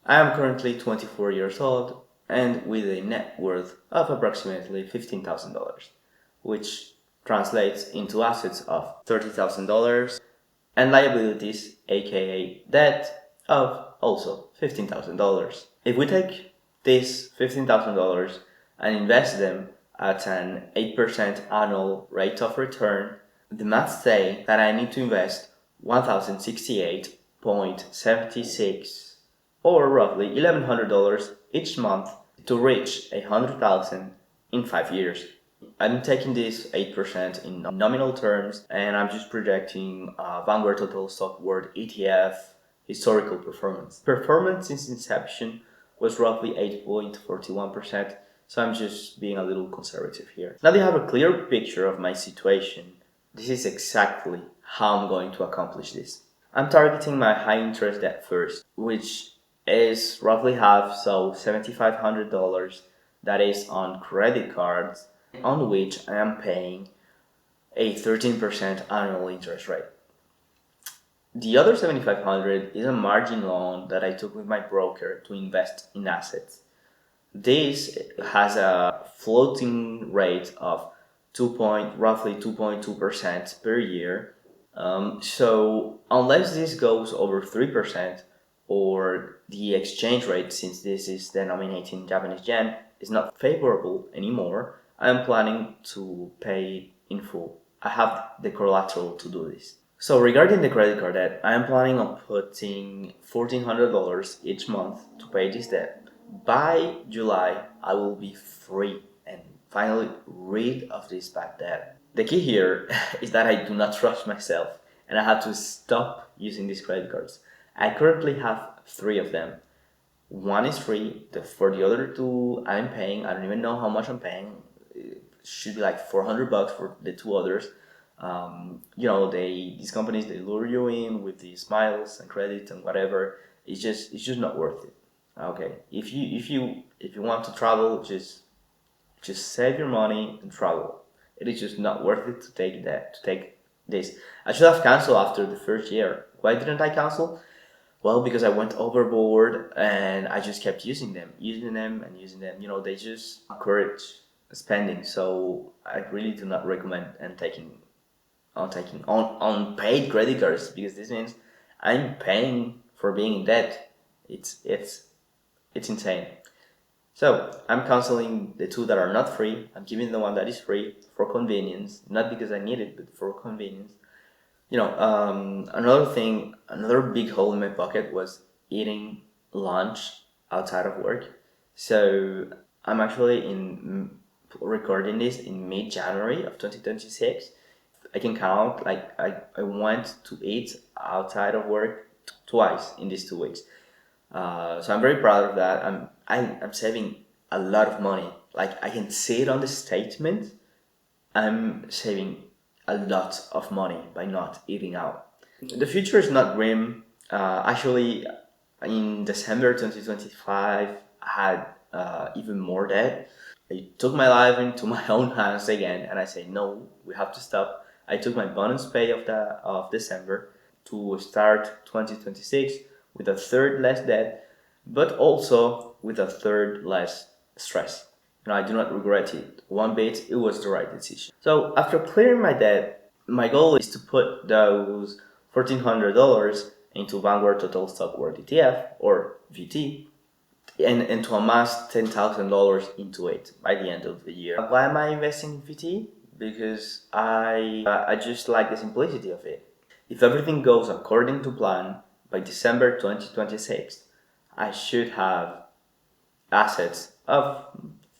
I am currently 24 years old and with a net worth of approximately $15,000, which translates into assets of $30,000 and liabilities, aka debt, of also $15,000. If we take these $15,000 and invest them at an 8% annual rate of return, the math say that I need to invest $1,068.76 or roughly $1,100 each month to reach $100,000 in 5 years. I'm taking this 8% in nominal terms, and I'm just projecting Vanguard Total Stock World ETF historical performance. Performance since inception was roughly 8.41%, so I'm just being a little conservative here. Now that you have a clear picture of my situation, this is exactly how I'm going to accomplish this. I'm targeting my high interest debt first, which is roughly half, so $7,500 that is on credit cards, on which I am paying a 13% annual interest rate. The other $7,500 is a margin loan that I took with my broker to invest in assets. This has a floating rate of roughly 2.2% per year. So unless this goes over 3%, or the exchange rate, since this is denominated in Japanese yen, is not favorable anymore, I am planning to pay in full. I have the collateral to do this. So regarding the credit card debt, I am planning on putting $1,400 each month to pay this debt. By July, I will be free and finally rid of this bad debt. The key here is that I do not trust myself and I have to stop using these credit cards. I currently have 3 of them. One is free. For the other 2, I'm paying. I don't even know how much I'm paying. It should be like $400 for the 2 others. These companies, they lure you in with these miles and credit and whatever. It's just not worth it. Okay, if you want to travel, just save your money and travel. It is just not worth it to take this. I should have canceled after the first year. Why didn't I cancel? Well, because I went overboard and I just kept using them. They just encourage spending. So I really do not recommend taking on paid credit cards, because this means I'm paying for being in debt. It's insane. So I'm canceling the 2 that are not free. I'm giving the one that is free for convenience, not because I need it, but for convenience. Another big hole in my pocket was eating lunch outside of work. So I'm actually recording this in mid-January of 2026. I can count, like I went to eat outside of work twice in these 2 weeks. So I'm very proud of that. I'm saving a lot of money. Like, I can see it on the statement. I'm saving a lot of money by not eating out. The future is not grim. Actually, in December 2025, I had even more debt. I took my life into my own hands again, and I say, no, we have to stop. I took my bonus pay of December to start 2026 with a third less debt, but also with a third less stress. And I do not regret it one bit. It was the right decision. So after clearing my debt, my goal is to put those $1,400 into Vanguard Total Stock World ETF, or VT, and to amass $10,000 into it by the end of the year. Why am I investing in VT? Because I just like the simplicity of it. If everything goes according to plan, by December 2026, I should have assets of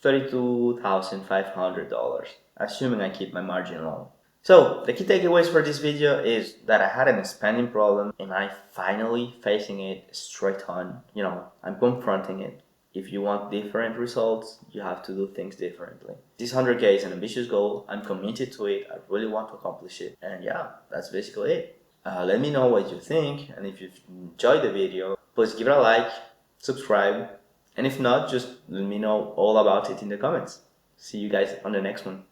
$32,500, assuming I keep my margin low. So the key takeaways for this video is that I had an spending problem and I finally facing it straight on. I'm confronting it. If you want different results, you have to do things differently. This 100K is an ambitious goal. I'm committed to it. I really want to accomplish it. And yeah, that's basically it. Let me know what you think, and if you've enjoyed the video, please give it a like, subscribe, and if not, just let me know all about it in the comments. See you guys on the next one.